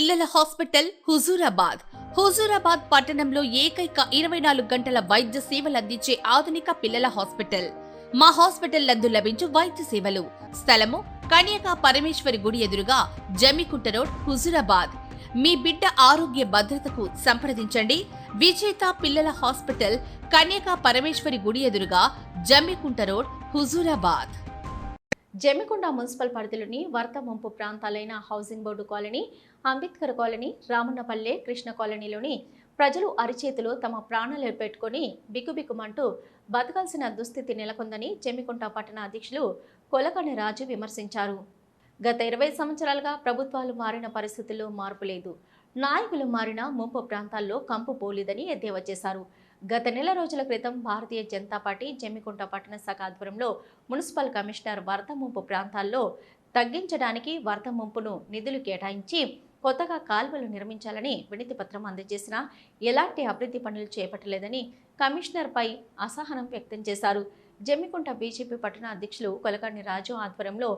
పిల్లల హాస్పిటల్ హుజూరాబాద్ పట్టణంలో ఏకైక 24 గంటల వైద్య సేవలు అందించే ఆధునిక పిల్లల హాస్పిటల్. మా హాస్పిటల్ నందు లభించు వైద్య సేవలు. స్థలము కన్యకా పరమేశ్వరి గుడి ఎదురుగా, జమ్మికుంట రోడ్, హుజూరాబాద్. మీ బిడ్డ ఆరోగ్య భద్రతకు సంప్రదించండి. విజేత పిల్లల హాస్పిటల్, కన్యకా పరమేశ్వరి గుడి ఎదురుగా, జమ్మికుంట రోడ్, హుజూరాబాద్. జమ్మికుంట మున్సిపల్ పరిధిలోని వరద ముంపు ప్రాంతాలైన housing board colony, Ambedkar colony, Ramannapalle, Krishna కాలనీలోని ప్రజలు అరిచేతిలో తమ ప్రాణాలు పెట్టుకుని బిక్కుబిక్కుమంటూ బతకాల్సిన దుస్థితి నెలకొందని జమ్మికుంట పట్టణ అధ్యక్షులు కొలకని రాజు విమర్శించారు. గత 20 సంవత్సరాలుగా ప్రభుత్వాలు మారిన పరిస్థితుల్లో మార్పు లేదు. నాయకులు మారిన ముంపు ప్రాంతాల్లో కంపు పోలేదని ఎద్దేవా చేశారు. గత నెల రోజుల క్రితం భారతీయ జనతా పార్టీ జమ్మికుంట పట్టణ శాఖ ఆధ్వర్యంలో మున్సిపల్ కమిషనర్ వరద ముంపు ప్రాంతాల్లో తగ్గించడానికి వరద ముంపును నిధులు కేటాయించి కొత్తగా కాల్వలు నిర్మించాలని వినతి పత్రం అందజేసినా ఎలాంటి అభివృద్ధి పనులు చేపట్టలేదని కమిషనర్ పై అసహనం వ్యక్తం చేశారు. జమ్మికుంట బీజేపీ పట్టణ అధ్యక్షులు కొలకని రాజు ఆధ్వర్యంలో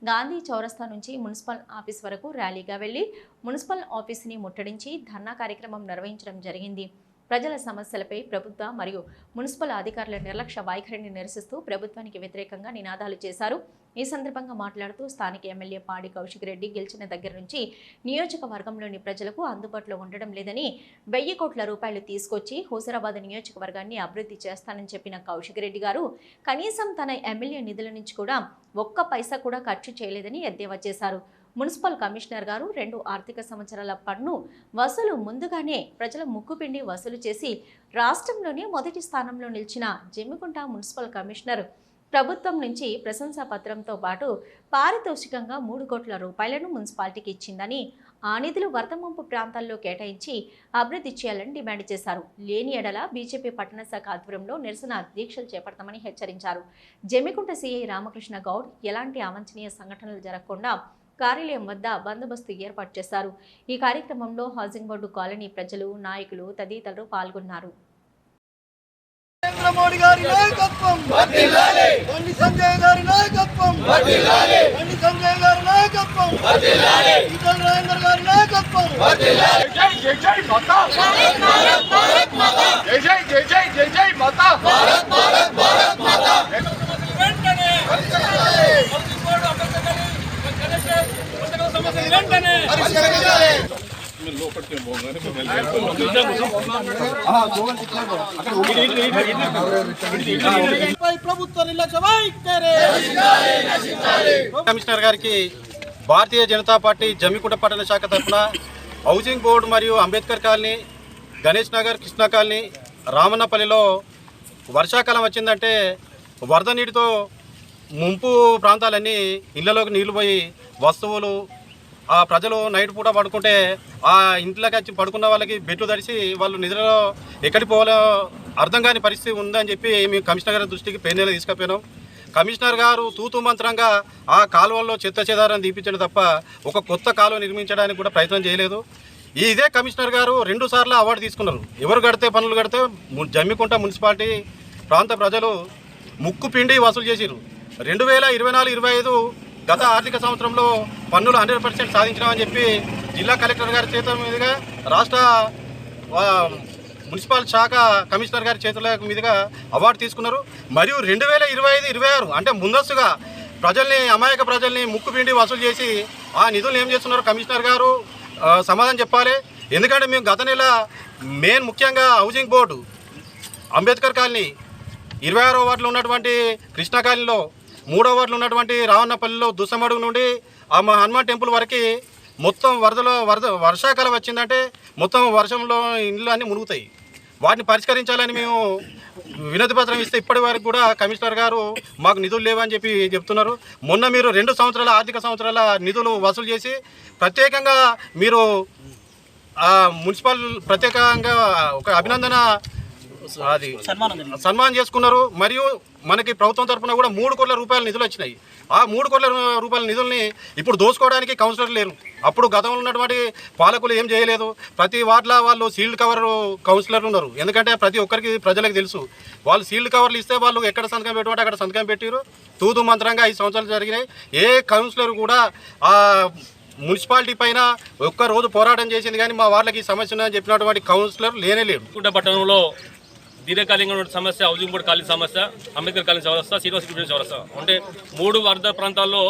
గాంధీ చౌరస్తా నుంచి మున్సిపల్ ఆఫీస్ వరకు ర్యాలీగా వెళ్లి మున్సిపల్ ఆఫీసుని ముట్టడించి ధర్నా కార్యక్రమం నిర్వహించడం జరిగింది. ప్రజల సమస్యలపై ప్రభుత్వ మరియు మున్సిపల్ అధికారుల నిర్లక్ష్య వైఖరిని నిరసిస్తూ ప్రభుత్వానికి వ్యతిరేకంగా నినాదాలు చేశారు. ఈ సందర్భంగా మాట్లాడుతూ స్థానిక ఎమ్మెల్యే పాడి కౌశిక్ రెడ్డి గెలిచిన దగ్గర నుంచి నియోజకవర్గంలోని ప్రజలకు అందుబాటులో ఉండడం లేదని, 1000 కోట్ల రూపాయలు తీసుకొచ్చి హుజూరాబాద్ నియోజకవర్గాన్ని అభివృద్ధి చేస్తానని చెప్పిన కౌశిక్ రెడ్డి గారు కనీసం తన ఎమ్మెల్యే నిధుల నుంచి కూడా ఒక్క పైసా కూడా ఖర్చు చేయలేదని ఎద్దేవా చేశారు. మున్సిపల్ కమిషనర్ గారు 2 ఆర్థిక సంవత్సరాల పన్ను వసూలు ముందుగానే ప్రజల ముక్కుపిండి వసూలు చేసి రాష్ట్రంలోనే మొదటి స్థానంలో నిలిచిన జమ్మికుంట మున్సిపల్ కమిషనర్ ప్రభుత్వం నుంచి ప్రశంసా పత్రంతో పాటు పారితోషికంగా 3 కోట్ల రూపాయలను మున్సిపాలిటీకి ఇచ్చిందని, ఆ నిధులు వరద ముంపు ప్రాంతాల్లో కేటాయించి అభివృద్ధి చేయాలని డిమాండ్ చేశారు. లేని ఎడల బీజేపీ పట్టణ శాఖ ఆధ్వర్యంలో నిరసన దీక్షలు చేపడతామని హెచ్చరించారు. జమ్మికుంట సీఐ రామకృష్ణ గౌడ్ ఎలాంటి అవాంఛనీయ సంఘటనలు జరగకుండా కార్యాలయం వద్ద బందోబస్తు ఏర్పాటు చేశారు. ఈ కార్యక్రమంలో హౌసింగ్ బోర్డు కాలనీ ప్రజలు, నాయకులు తదితరులు పాల్గొన్నారు. నరేంద్ర మోడీ గారి నాయకత్వం వర్ధిల్లాలి. బండి సంజయ్ గారి నాయకత్వం వర్ధిల్లాలి. బండి సంజయ్ గారి నాయకత్వం వర్ధిల్లాలి. ఈటల రాజేందర్ గారి నాయకత్వం వర్ధిల్లాలి. జై జై జై మాతా భారత్ భారత్ భారత్ మాతా. జై జై జై జై జై జై మాతా భారత్ భారత్ భారత్ మాతా. వెంటనే పరిష్కరించాలి. కమిషనర్ గారికి భారతీయ జనతా పార్టీ జమ్మికుంట పట్టణ శాఖ తరఫున హౌసింగ్ బోర్డు మరియు అంబేద్కర్ కాలనీ, గణేష్ నగర్, కృష్ణ కాలనీ, రామన్నపల్లిలో వర్షాకాలం వచ్చిందంటే వరద నీటితో ముంపు ప్రాంతాలన్నీ ఇళ్లలోకి నీళ్లు పోయి వస్తువులు, ఆ ప్రజలు నైట్ పూట పడుకుంటే ఆ ఇంట్లోకి వచ్చి పడుకున్న వాళ్ళకి బెడ్లు తడిసి వాళ్ళు నిద్రలో ఎక్కడికి పోవాలో అర్థం కాని పరిస్థితి ఉందని చెప్పి మేము కమిషనర్ గారి దృష్టికి పేర్నెల తీసుకుపోయినాం. కమిషనర్ గారు తూతూ మంత్రంగా ఆ కాలువల్లో చెత్త చెదారాన్ని తీపించడం తప్ప ఒక కొత్త కాలువ నిర్మించడానికి కూడా ప్రయత్నం చేయలేదు. ఇదే కమిషనర్ గారు 2 సార్లు అవార్డు తీసుకున్నారు. ఎవరు కడితే పనులు కడితే జమ్మికుంట మున్సిపాలిటీ ప్రాంత ప్రజలు ముక్కు పిండి వసూలు చేసిరు. 2024-25 గత ఆర్థిక సంవత్సరంలో పన్నులు 100% సాధించినామని చెప్పి జిల్లా కలెక్టర్ గారి చేతుల మీదుగా, రాష్ట్ర మున్సిపల్ శాఖ కమిషనర్ గారి చేతుల మీదుగా అవార్డు తీసుకున్నారు. మరియు 2025-26 అంటే ముందస్తుగా ప్రజల్ని, అమాయక ప్రజల్ని ముక్కు పిండి వసూలు చేసి ఆ నిధులు ఏం చేస్తున్నారు కమిషనర్ గారు సమాధానం చెప్పాలి. ఎందుకంటే మేము గత నెల ముఖ్యంగా హౌసింగ్ బోర్డు, అంబేద్కర్ కాలనీ, 26వ వార్డులో ఉన్నటువంటి కృష్ణ కాలనీలో, 3వ వార్డులో ఉన్నటువంటి రావన్నపల్లిలో దుస్సమడుగు నుండి ఆ హనుమాన్ టెంపుల్ వరకు మొత్తం వర్షాకాలం వచ్చిందంటే మొత్తం వర్షంలో ఇండ్లు అన్నీ మునుగుతాయి. వాటిని పరిష్కరించాలని మేము వినతి పత్రం ఇస్తే ఇప్పటి వరకు కూడా కమిషనర్ గారు మాకు నిధులు లేవని చెప్పి చెప్తున్నారు. మొన్న మీరు 2 సంవత్సరాల ఆర్థిక సంవత్సరాల నిధులు వసూలు చేసి ప్రత్యేకంగా మీరు మున్సిపల్ ప్రత్యేకంగా ఒక అభినందన సన్మానం చేసుకున్నారు. మరియు మనకి ప్రభుత్వం తరఫున కూడా 3 కోట్ల రూపాయల నిధులు వచ్చినాయి. ఆ 3 కోట్ల రూపాయల నిధుల్ని ఇప్పుడు దోచుకోవడానికి కౌన్సిలర్ లేరు. అప్పుడు గతంలో ఉన్నటువంటి పాలకులు ఏం చేయలేదు. ప్రతి వార్డులో వాళ్ళు సీల్డ్ కవర్ కౌన్సిలర్లు ఉన్నారు. ఎందుకంటే ప్రతి ఒక్కరికి ప్రజలకు తెలుసు, వాళ్ళు సీల్డ్ కవర్లు ఇస్తే వాళ్ళు ఎక్కడ సంతకం పెట్టమంటే అక్కడ సంతకం పెట్టారు. తూతు మంత్రంగా 5 సంవత్సరాలు జరిగినాయి. ఏ కౌన్సిలర్ కూడా మున్సిపాలిటీ పైన ఒక్కరోజు పోరాటం చేసింది, కానీ మా వాళ్ళకి ఈ సమస్య ఉందని చెప్పినటువంటి కౌన్సిలర్ లేనేలేడు. పట్టణంలో దీర్ఘకాలిక సమస్య హౌసింగ్ బోర్డు కాలనీ సమస్య, అంబేద్కర్ కాలనీ చౌరస్తా, శ్రీనివాస చౌరస్తా అంటే 3 వరద ప్రాంతాల్లో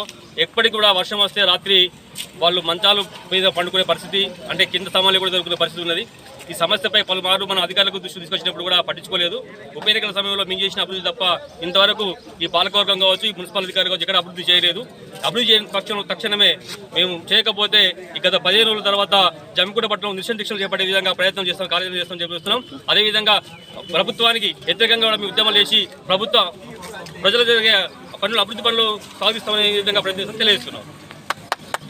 ఎప్పటికి కూడా వర్షం వస్తే రాత్రి వాళ్ళు మంచాలు మీద పండుకునే పరిస్థితి, అంటే కింద స్థానాలు కూడా దొరుకునే పరిస్థితి ఉన్నది. ఈ సమస్యపై పలుమారు మన అధికారులకు దృష్టి తీసుకొచ్చినప్పుడు కూడా పట్టించుకోలేదు. ఉప ఎన్నికల సమయంలో మేము చేసిన అభివృద్ధి తప్ప ఇంతవరకు ఈ పాలకవర్గం కావచ్చు, ఈ మున్సిపల్ అధికారి కావచ్చు ఎక్కడ అభివృద్ధి చేయలేదు. అభివృద్ధి చేయని తక్షణమే మేము చేయకపోతే ఈ గత 15 రోజుల తర్వాత జమ్మికుంట పట్టణం నిరసన దీక్షలు చేపట్టే విధంగా ప్రయత్నం చేస్తాం, కార్యక్రమం చేస్తాం చెప్పిస్తున్నాం. అదేవిధంగా ప్రభుత్వానికి వ్యతిరేకంగా కూడా మేము ఉద్యమాలు చేసి ప్రజల జరిగే పనులు అభివృద్ధి పనులు సాగిస్తామనే విధంగా ప్రయత్నిస్తాం తెలియజేస్తున్నాం.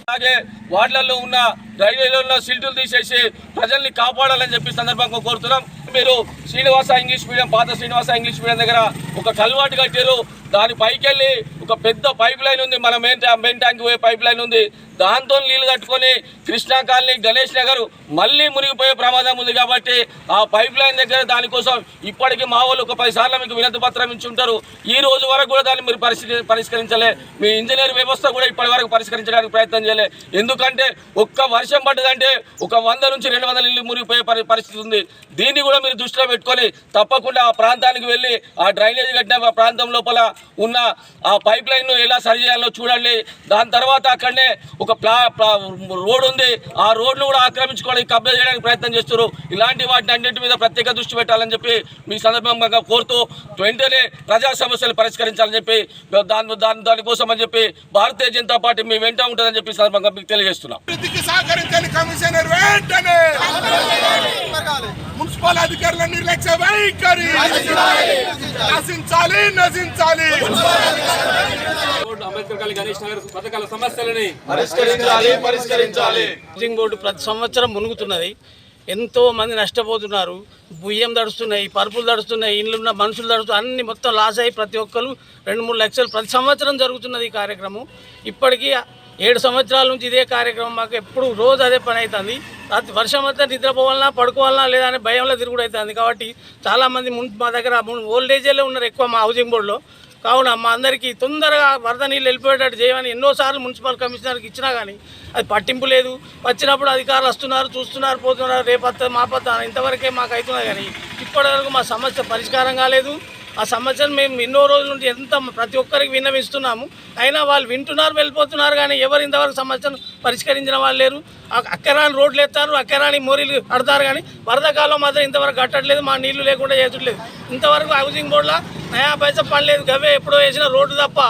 అలాగే వార్డులలో ఉన్న రైల్వేలలో సీట్లు తీసేసి ప్రజల్ని కాపాడాలని చెప్పి సందర్భంగా కోరుతున్నాం. మీరు శ్రీనివాస ఇంగ్లీష్ మీడియం, పాత శ్రీనివాస ఇంగ్లీష్ మీడియం దగ్గర ఒక కల్వాటు కట్టారు. దాని పైకి వెళ్ళి ఒక పెద్ద పైప్ లైన్ ఉంది, మన మెయిన్ ట్యాంక్ పోయే పైప్ లైన్ ఉంది. దాంతో నీళ్లు కట్టుకొని కృష్ణా కాలనీ, గణేష్ నగర్ మళ్ళీ మునిగిపోయే ప్రమాదం ఉంది. కాబట్టి ఆ పైప్ లైన్ దగ్గర దానికోసం ఇప్పటికీ మా వాళ్ళు ఒక 10 సార్లు మీకు వినతి పత్రం ఇచ్చి ఉంటారు. ఈ రోజు వరకు కూడా దాన్ని మీరు పరిష్కరించలే. మీ ఇంజనీర్ వ్యవస్థ కూడా ఇప్పటి వరకు పరిష్కరించడానికి ప్రయత్నం చేయలే. ఎందుకంటే ఒక్క వర్షం పడ్డదంటే ఒక 100 నుంచి 200 ఇల్లు మునిగిపోయే పరిస్థితి ఉంది. దీన్ని కూడా మీరు దృష్టిలో పెట్టుకొని తప్పకుండా ఆ ప్రాంతానికి వెళ్ళి ఆ డ్రైనేజ్ కట్టిన ప్రాంతం లోపల ఉన్న ఆ పైప్ లైన్ను ఎలా సరి చేయాలో చూడండి. దాని తర్వాత అక్కడనే ఒక రోడ్ ఉంది, ఆ రోడ్ను కూడా ఆక్రమించుకోవడానికి కబ్జా చేయడానికి ప్రయత్నం చేస్తారు. ఇలాంటి వాటిని అన్నింటి మీద ప్రత్యేక దృష్టి పెట్టాలని చెప్పి మీ సందర్భంగా కోరుతూ వెంటనే ప్రజా సమస్యలు పరిష్కరించాలని చెప్పి దానికోసం అని చెప్పి భారతీయ జనతా పార్టీ మీ వెంట ఉంటుందని చెప్పి సందర్భంగా మీకు తెలియజేస్తున్నాం. సహకరించని కమిషనర్ వెంటనే మున్సిపల్ అధికారుల నిర్లక్ష్య వైఖరి నశించాలి. అంబేద్కర్ కాలనీ, గణేష్ నగర్ పథకాల సమస్యలని పరిష్కరించాలి. హౌసింగ్ బోర్డు ప్రతి సంవత్సరం మునుగుతున్నది. ఎంతో మంది నష్టపోతున్నారు. బియ్యం తడుస్తున్నాయి, పరుపులు తడుస్తున్నాయి, ఇళ్ళున్న మనుషులు తడుస్తున్నాయి, అన్ని మొత్తం లాస్ అయ్యి ప్రతి ఒక్కరు 2-3 లక్షలు ప్రతి సంవత్సరం జరుగుతున్నది ఈ కార్యక్రమం. ఇప్పటికీ 7 సంవత్సరాల నుంచి ఇదే కార్యక్రమం. మాకు ఎప్పుడు రోజు అదే పని అవుతుంది. రాత్రి వర్షం వస్తే నిద్రపోవాలన్నా పడుకోవాలన్నా లేదా అనే భయంలో తిరుగుడు అవుతుంది. కాబట్టి చాలామంది మా దగ్గర ఓల్డేజీలో ఉన్నారు ఎక్కువ మా హౌసింగ్ బోర్డులో. కావున మా అందరికీ తొందరగా వరద నీళ్ళు వెళ్ళిపోయేటట్టు చేయమని ఎన్నోసార్లు మున్సిపల్ కమిషనర్కి ఇచ్చినా కానీ అది పట్టింపు లేదు. వచ్చినప్పుడు అధికారులు వస్తున్నారు, చూస్తున్నారు, పోతున్నారు, రేపత్తా మాపత్తా ఇంతవరకే మాకు అవుతున్నది. కానీ ఇప్పటివరకు మా సమస్య పరిష్కారం కాలేదు. ఆ సమస్యను మేము ఎన్నో రోజుల నుండి ప్రతి ఒక్కరికి విన్నవిస్తున్నాము. అయినా వాళ్ళు వింటున్నారు, వెళ్ళిపోతున్నారు. కానీ ఎవరు ఇంతవరకు సమస్యను పరిష్కరించిన వాళ్ళు లేరు. అక్కరాని రోడ్లు ఎత్తారు, అక్కరాని మోరీలు కడతారు, కానీ వరదకాలం మాత్రం ఇంతవరకు కట్టట్లేదు. మా నీళ్లు లేకుండా చేయట్లేదు. ఇంతవరకు హౌసింగ్ బోర్డులో నయా పైసా పడలేదు. గవే ఎప్పుడో వేసిన రోడ్డు తప్ప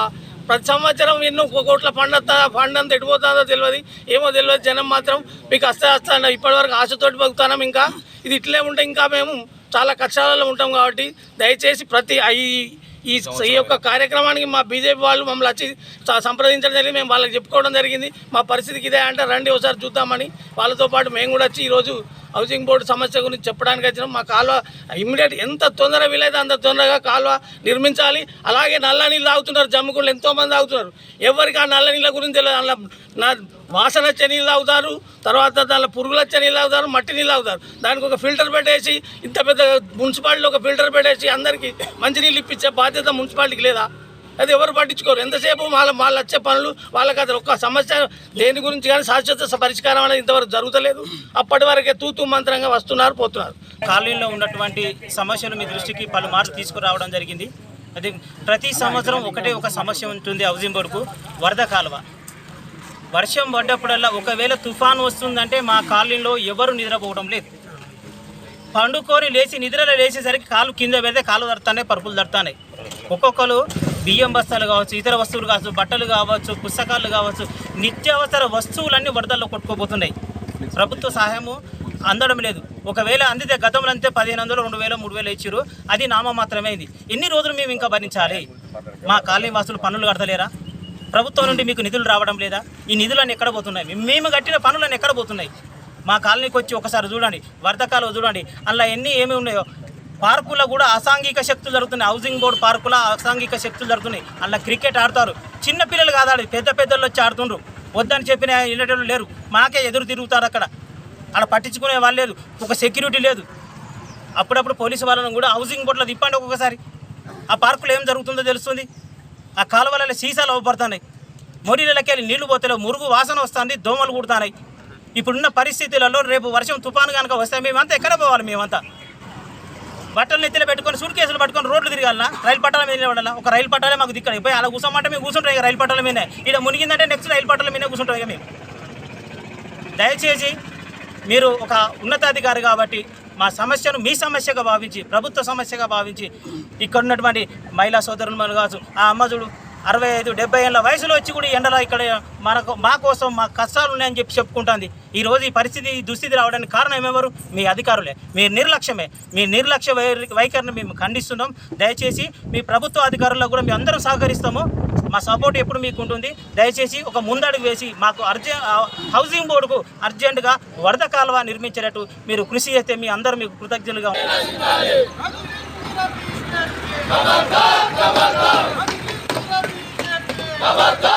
ప్రతి సంవత్సరం ఎన్నో కోట్ల ఫండ్ అంతా ఎడిపోతుందో తెలియదు, ఏమో తెలియదు. జనం మాత్రం మీకు వస్తా ఇప్పటివరకు ఆశతోటి బతుకుతున్నాం. ఇంకా ఇది ఇట్లే ఉంటే ఇంకా మేము చాలా కష్టాలలో ఉంటాం. కాబట్టి దయచేసి ఈ యొక్క కార్యక్రమానికి మా బీజేపీ వాళ్ళు మమ్మల్ని వచ్చి సంప్రదించడం జరిగింది. మేము వాళ్ళకి చెప్పుకోవడం జరిగింది. మా పరిస్థితికి ఇదే అంటే రండి ఒకసారి చూద్దామని. వాళ్ళతో పాటు మేము కూడా వచ్చి ఈరోజు హౌసింగ్ బోర్డు సమస్య గురించి చెప్పడానికి వచ్చినాం. మా కాలువ ఇమ్మీడియట్ ఎంత తొందరగా వీలైతే అంత తొందరగా కాలువ నిర్మించాలి. అలాగే నల్ల నీళ్ళు తాగుతున్నారు, జమ్మికుంటలో ఎంతోమంది తాగుతున్నారు. ఎవరికి ఆ నల్ల నీళ్ళ గురించి తెలియదు. అందులో వాసన వచ్చే నీళ్ళు తాగుతారు, తర్వాత దానిలో పురుగులు వచ్చే నీళ్ళు తాగుతారు, మట్టి నీళ్ళు తాగుతారు. దానికి ఒక ఫిల్టర్ పెట్టేసి, ఇంత పెద్ద మున్సిపాలిటీలో ఒక ఫిల్టర్ పెట్టేసి అందరికీ మంచినీళ్ళు ఇప్పించే బాధ్యత మున్సిపాలిటీకి లేదా? అది ఎవరు పట్టించుకోరు. ఎంతసేపు వాళ్ళు వచ్చే పనులు వాళ్ళకి అది ఒక్క సమస్య దేని గురించి కానీ శాశ్వత పరిష్కారం అనేది ఇంతవరకు జరుగుతలేదు. అప్పటి వరకే తూతూ మంత్రంగా వస్తున్నారు, పోతున్నారు. కాలనీలో ఉన్నటువంటి సమస్యలు మీ దృష్టికి పలుమార్లు తీసుకురావడం జరిగింది. అది ప్రతి సంవత్సరం ఒక సమస్య ఉంటుంది హౌసింగ్ బోర్డుకు. వరద కాలువ వర్షం పడ్డప్పుడల్లా ఒకవేళ తుఫాను వస్తుందంటే మా కాలనీలో ఎవరు నిద్రపోవడం లేదు. పండుకొని నిద్రలో లేచేసరికి కాలు కింద పెడితే కాలు తడుతున్నాయి, పరుపులు తడుతున్నాయి. ఒక్కొక్కరు బియ్యం బస్తాలు కావచ్చు, ఇతర వస్తువులు కావచ్చు, బట్టలు కావచ్చు, పుస్తకాలు కావచ్చు, నిత్యావసర వస్తువులన్నీ వరదల్లో కొట్టుకోబోతున్నాయి. ప్రభుత్వ సహాయము అందడం లేదు. ఒకవేళ అందితే గతంలో అంతే 1500, 2000, 3000 ఇచ్చారు. అది నామ మాత్రమే. ఇది ఎన్ని రోజులు మేము ఇంకా భరించాలి? మా కాలనీ వాసులు పనులు కడతలేరా? ప్రభుత్వం నుండి మీకు నిధులు రావడం లేదా? ఈ నిధులన్నీ ఎక్కడ పోతున్నాయి? మేము కట్టిన పనులన్నీ ఎక్కడ పోతున్నాయి? మా కాలనీకి వచ్చి ఒకసారి చూడండి, వరదకాలు చూడండి, అందులో ఏమి ఉన్నాయో. పార్కులో కూడా అసాంఘిక శక్తులు జరుగుతున్నాయి. హౌసింగ్ బోర్డు పార్కులో అసాంఘిక శక్తులు జరుగుతున్నాయి. అందులో క్రికెట్ ఆడతారు. చిన్నపిల్లలు కాదాడు, పెద్దలు వచ్చి ఆడుతుండ్రు. వద్దని చెప్పిన వెళ్ళేటోళ్ళు లేరు. మాకే ఎదురు తిరుగుతారు. అక్కడ పట్టించుకునే వాళ్ళు లేదు, ఒక సెక్యూరిటీ లేదు. అప్పుడప్పుడు పోలీసు వాళ్ళను కూడా హౌసింగ్ బోర్డులో తిప్పండి ఒక్కొక్కసారి. ఆ పార్కులో ఏం జరుగుతుందో తెలుస్తుంది. ఆ కాలువలలో సీసాలు అవపడుతున్నాయి. మొరీలకి వెళ్ళి నీళ్లు పోతలేవు, మురుగు వాసన వస్తుంది, దోమలు కుడుతున్నాయి. ఇప్పుడున్న పరిస్థితులలో రేపు వర్షం తుఫాను కనుక వస్తే మేమంతా ఎక్కడ పోవాలి? మేమంతా బట్టలు నెత్తిలో పెట్టుకొని సూట్ కేసులు పట్టుకొని రోడ్లు తిరగాలన్నా? రైలు పట్టాల మీద నిలబడాలా? ఒక రైలు పట్టాలే మాకు దిక్కడ పోయి అలా కూర్చోమంటే మేము కూర్చుంటాం. ఇక రైలు పట్టాల మీదే ఇక్కడ మునిగిందంటే నెక్స్ట్ రైలు పట్టాల మీదే కూర్చుంటాం. ఇక మేము దయచేసి మీరు ఒక ఉన్నతాధికారి కాబట్టి మా సమస్యను మీ సమస్యగా భావించి, ప్రభుత్వ సమస్యగా భావించి, ఇక్కడ ఉన్నటువంటి మహిళా సోదరులు కావచ్చు, ఆ అమ్మజుడు 65-70 ఏళ్ళ వయసులో వచ్చి కూడా ఎండలో ఇక్కడ మా కోసం మా కష్టాలు ఉన్నాయని చెప్పుకుంటుంది. ఈరోజు ఈ పరిస్థితి, ఈ దుస్థితి రావడానికి కారణం ఎవరు? మీ అధికారులే. మీ నిర్లక్ష్యమే. మీ నిర్లక్ష్య వైఖరిని మేము ఖండిస్తున్నాం. దయచేసి మీ ప్రభుత్వ అధికారులకు కూడా మేము అందరం సహకరిస్తాము. మా సపోర్ట్ ఎప్పుడు మీకు ఉంటుంది. దయచేసి ఒక ముందడుగు వేసి మాకు హౌసింగ్ బోర్డుకు అర్జెంటుగా వరద కాలువ నిర్మించేటట్టు మీరు కృషి చేస్తే మీ అందరూ మీకు కృతజ్ఞులుగా ఖబర్దార్